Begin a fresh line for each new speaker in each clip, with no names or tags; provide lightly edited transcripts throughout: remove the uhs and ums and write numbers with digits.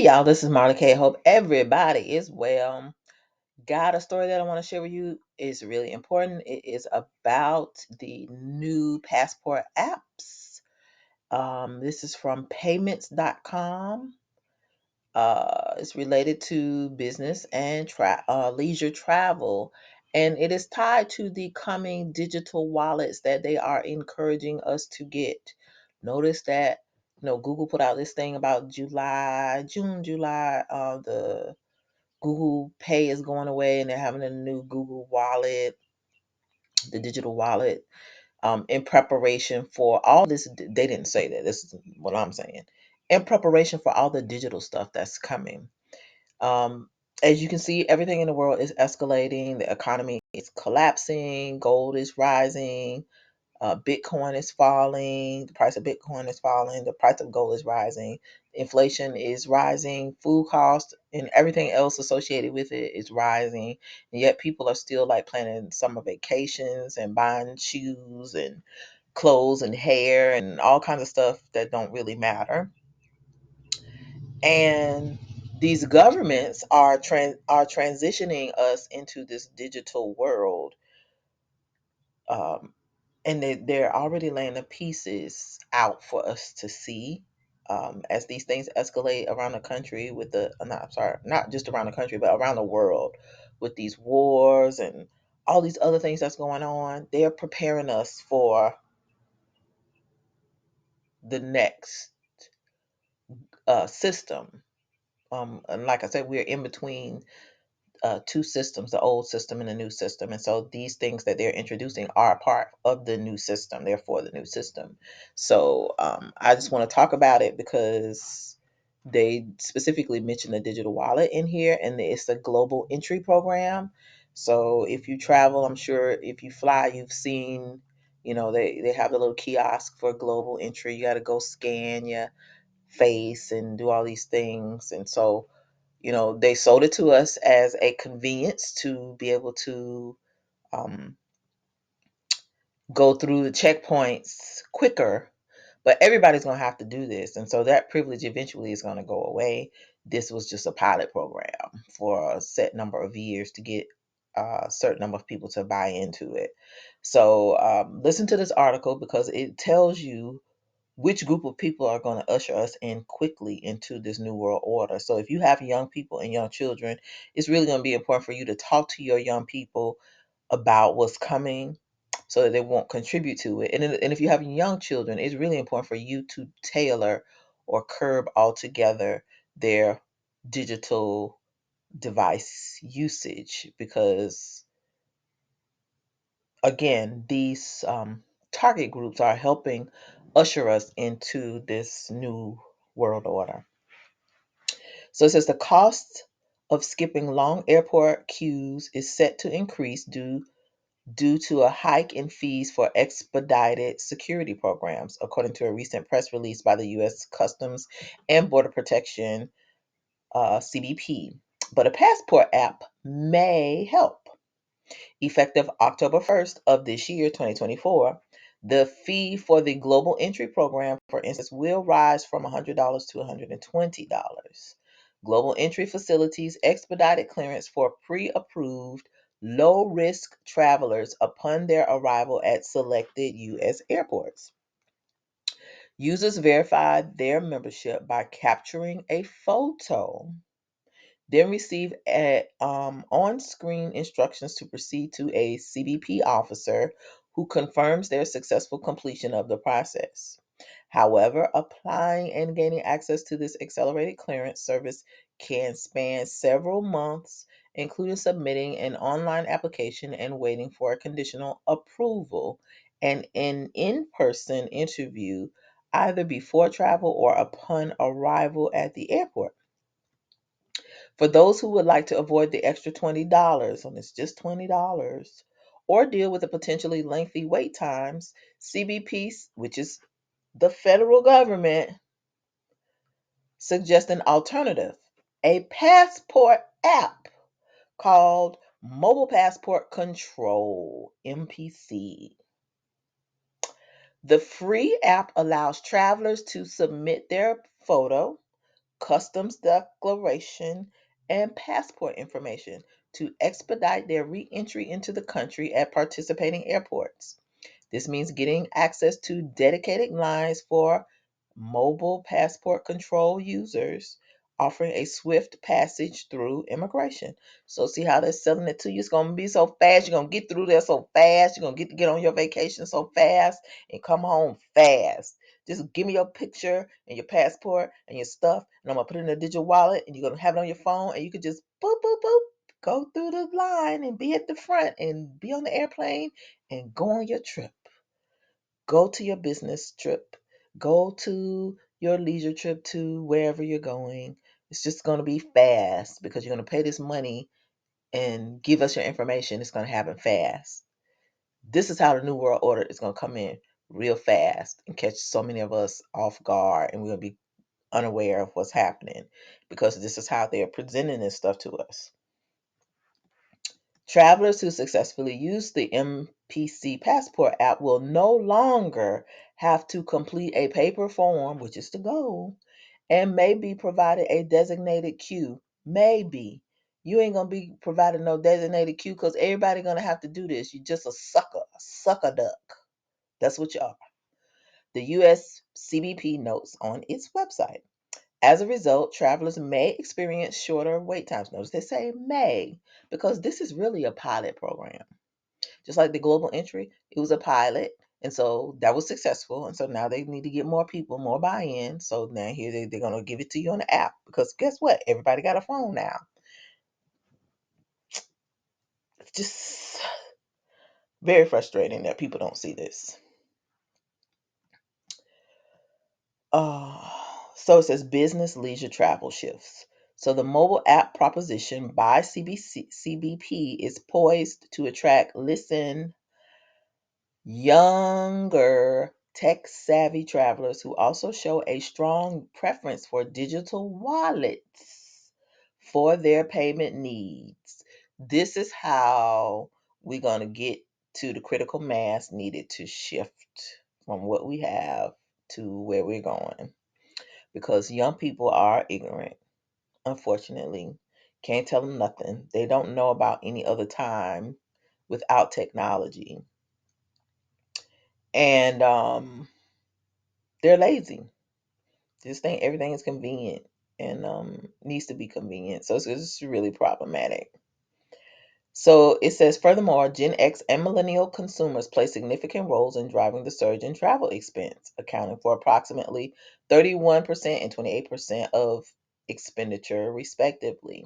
Hey y'all, this is Monica. I hope everybody is well. Got a story that I want to share with you. It's really important. It is about the new passport apps. This is from payments.com. It's related to business and leisure travel, and it is tied to the coming digital wallets that they are encouraging us to get. Notice that Google put out this thing about July. The Google Pay is going away, and they're having a new Google Wallet, the digital wallet, in preparation for all this. They didn't say that. This is what I'm saying. In preparation for all the digital stuff that's coming. Um, as you can see, everything in the world is escalating. The economy is collapsing. Gold is rising. Bitcoin is falling. The price of Bitcoin is falling. The price of gold is rising. Inflation is rising. Food costs and everything else associated with it is rising. And yet people are still like planning summer vacations and buying shoes and clothes and hair and all kinds of stuff that don't really matter. And these governments are transitioning us into this digital world, um, and they're already laying the pieces out for us to see. As these things escalate around the country with the not I'm sorry, not just around the country but around the world with these wars and all these other things that's going on, they're preparing us for the next system. And like I said, we're in between two systems, the old system and the new system. And so these things that they're introducing are a part of the new system, therefore the new system. So I just want to talk about it because they specifically mentioned the digital wallet in here, and it's a global entry program. So if you travel, I'm sure if you fly, you've seen, they have a little kiosk for global entry. You got to go scan your face and do all these things. And so they sold it to us as a convenience to be able to um, go through the checkpoints quicker. But everybody's going to have to do this. And so that privilege eventually is going to go away. This was just a pilot program for a set number of years to get a certain number of people to buy into it. So listen to this article because it tells you which group of people are going to usher us in quickly into this new world order. So if you have young people and young children, it's really going to be important for you to talk to your young people about what's coming so that they won't contribute to it. And if you have young children, it's really important for you to tailor or curb altogether their digital device usage because, again, these target groups are helping usher us into this new world order. So it says the cost of skipping long airport queues is set to increase due to a hike in fees for expedited security programs, according to a recent press release by the U.S. Customs and Border Protection, CBP. But a passport app may help. Effective October 1st of this year, 2024, the fee for the Global Entry Program, for instance, will rise from $100 to $120. Global Entry facilities expedited clearance for pre-approved low-risk travelers upon their arrival at selected U.S. airports. Users verify their membership by capturing a photo, then receive on-screen instructions to proceed to a CBP officer who confirms their successful completion of the process. However, applying and gaining access to this accelerated clearance service can span several months, including submitting an online application and waiting for a conditional approval and an in-person interview either before travel or upon arrival at the airport. For those who would like to avoid the extra $20, and it's just $20, or deal with the potentially lengthy wait times, CBP, which is the federal government, suggests an alternative, a passport app called Mobile Passport Control, MPC. The free app allows travelers to submit their photo, customs declaration, and passport information to expedite their re entry into the country at participating airports. This means getting access to dedicated lines for mobile passport control users, offering a swift passage through immigration. So see how they're selling it to you? It's gonna be so fast. You're gonna get through there so fast. You're gonna get on your vacation so fast and come home fast. Just give me your picture and your passport and your stuff, and I'm gonna put it in a digital wallet, and you're gonna have it on your phone, and you can just boop boop boop go through the line and be at the front and be on the airplane and go on your trip. Go to your business trip. Go to your leisure trip to wherever you're going. It's just going to be fast because you're going to pay this money and give us your information. It's going to happen fast. This is how the New World Order is going to come in real fast and catch so many of us off guard, and we're going to be unaware of what's happening because this is how they're presenting this stuff to us. Travelers who successfully use the MPC Passport app will no longer have to complete a paper form, which is the goal, and may be provided a designated queue. Maybe. You ain't gonna be provided no designated queue because everybody gonna have to do this. You just a sucker duck. That's what you are. The US CBP notes on its website. As a result, travelers may experience shorter wait times. Notice they say may, because this is really a pilot program. Just like the global entry, it was a pilot. And so that was successful. And so now they need to get more people, more buy in. So now here they're going to give it to you on the app because guess what? Everybody got a phone now. It's just very frustrating that people don't see this. So it says business leisure travel shifts. So the mobile app proposition by CBP is poised to attract, listen, younger tech savvy travelers who also show a strong preference for digital wallets for their payment needs. This is how we're going to get to the critical mass needed to shift from what we have to where we're going because young people are ignorant, unfortunately. Can't tell them nothing. They don't know about any other time without technology. And they're lazy. Just think everything is convenient and needs to be convenient. So it's really problematic. So it says, furthermore, Gen X and millennial consumers play significant roles in driving the surge in travel expense, accounting for approximately 31% and 28% of expenditure, respectively.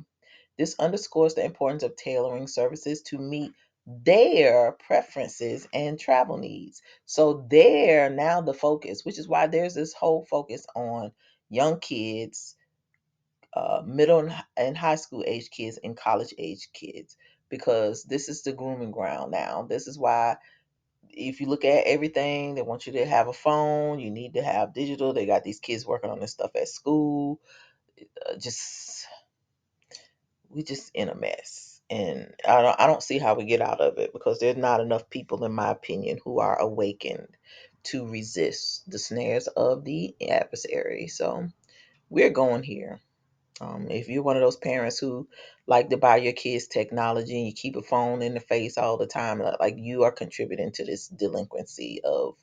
This underscores the importance of tailoring services to meet their preferences and travel needs. So they're now the focus, which is why there's this whole focus on young kids, middle and high school age kids, and college age kids, because this is the grooming ground now. This is why if you look at everything, they want you to have a phone. You need to have digital. They got these kids working on this stuff at school. Just we just in a mess, and I don't see how we get out of it because there's not enough people, in my opinion, who are awakened to resist the snares of the adversary. So we're going here. If you're one of those parents who like to buy your kids technology and you keep a phone in the face all the time, like you are contributing to this delinquency of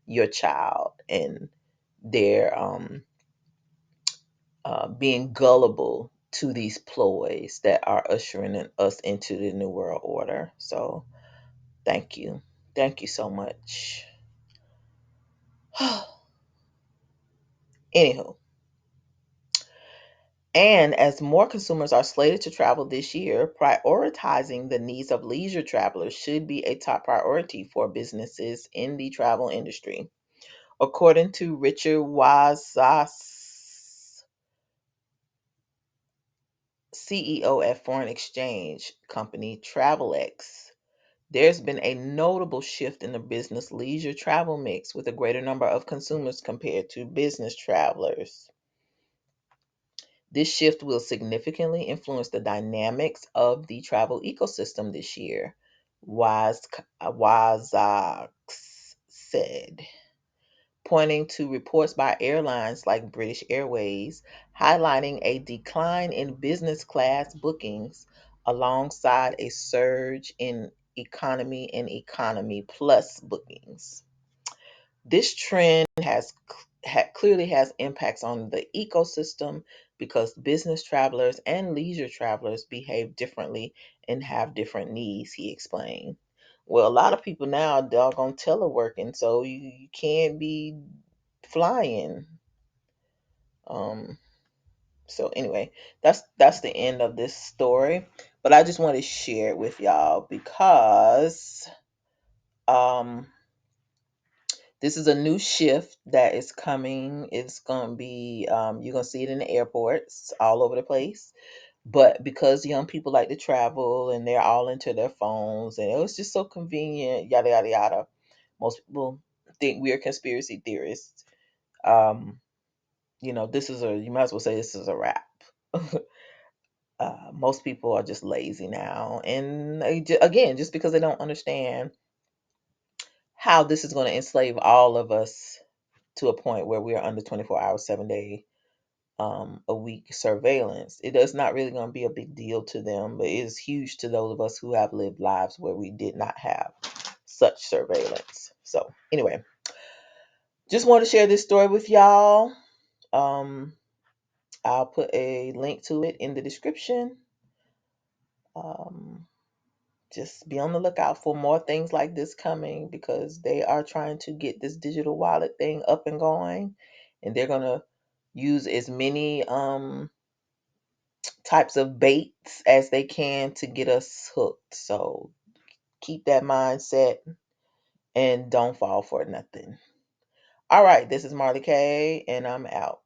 your child and their being gullible to these ploys that are ushering us into the New World Order. So, thank you. Thank you so much. Anywho, and as more consumers are slated to travel this year, prioritizing the needs of leisure travelers should be a top priority for businesses in the travel industry. According to Richard Wazas, CEO at foreign exchange company TravelX, there's been a notable shift in the business leisure travel mix with a greater number of consumers compared to business travelers. This shift will significantly influence the dynamics of the travel ecosystem this year, Wazaks said. pointing to reports by airlines like British Airways, highlighting a decline in business class bookings alongside a surge in economy and economy plus bookings. This trend clearly has impacts on the ecosystem because business travelers and leisure travelers behave differently and have different needs, he explained. Well, a lot of people now are doggone teleworking, so you can't be flying. Um, so anyway, that's the end of this story. But I just want to share it with y'all because um this is a new shift that is coming. It's going to be, you're going to see it in the airports all over the place. But because young people like to travel and they're all into their phones and it was just so convenient, yada, yada, yada. Most people think we're conspiracy theorists. Um, you might as well say this is a wrap. Most people are just lazy now. And again, just because they don't understand how this is going to enslave all of us to a point where we are under 24 hours, 7 day a week surveillance. It is not really going to be a big deal to them, but it is huge to those of us who have lived lives where we did not have such surveillance. So, anyway, just want to share this story with y'all. Um, I'll put a link to it in the description. Um, just be on the lookout for more things like this coming because they are trying to get this digital wallet thing up and going, and they're going to use as many types of baits as they can to get us hooked. So keep that mindset and don't fall for nothing. All right, this is Marley K, and I'm out.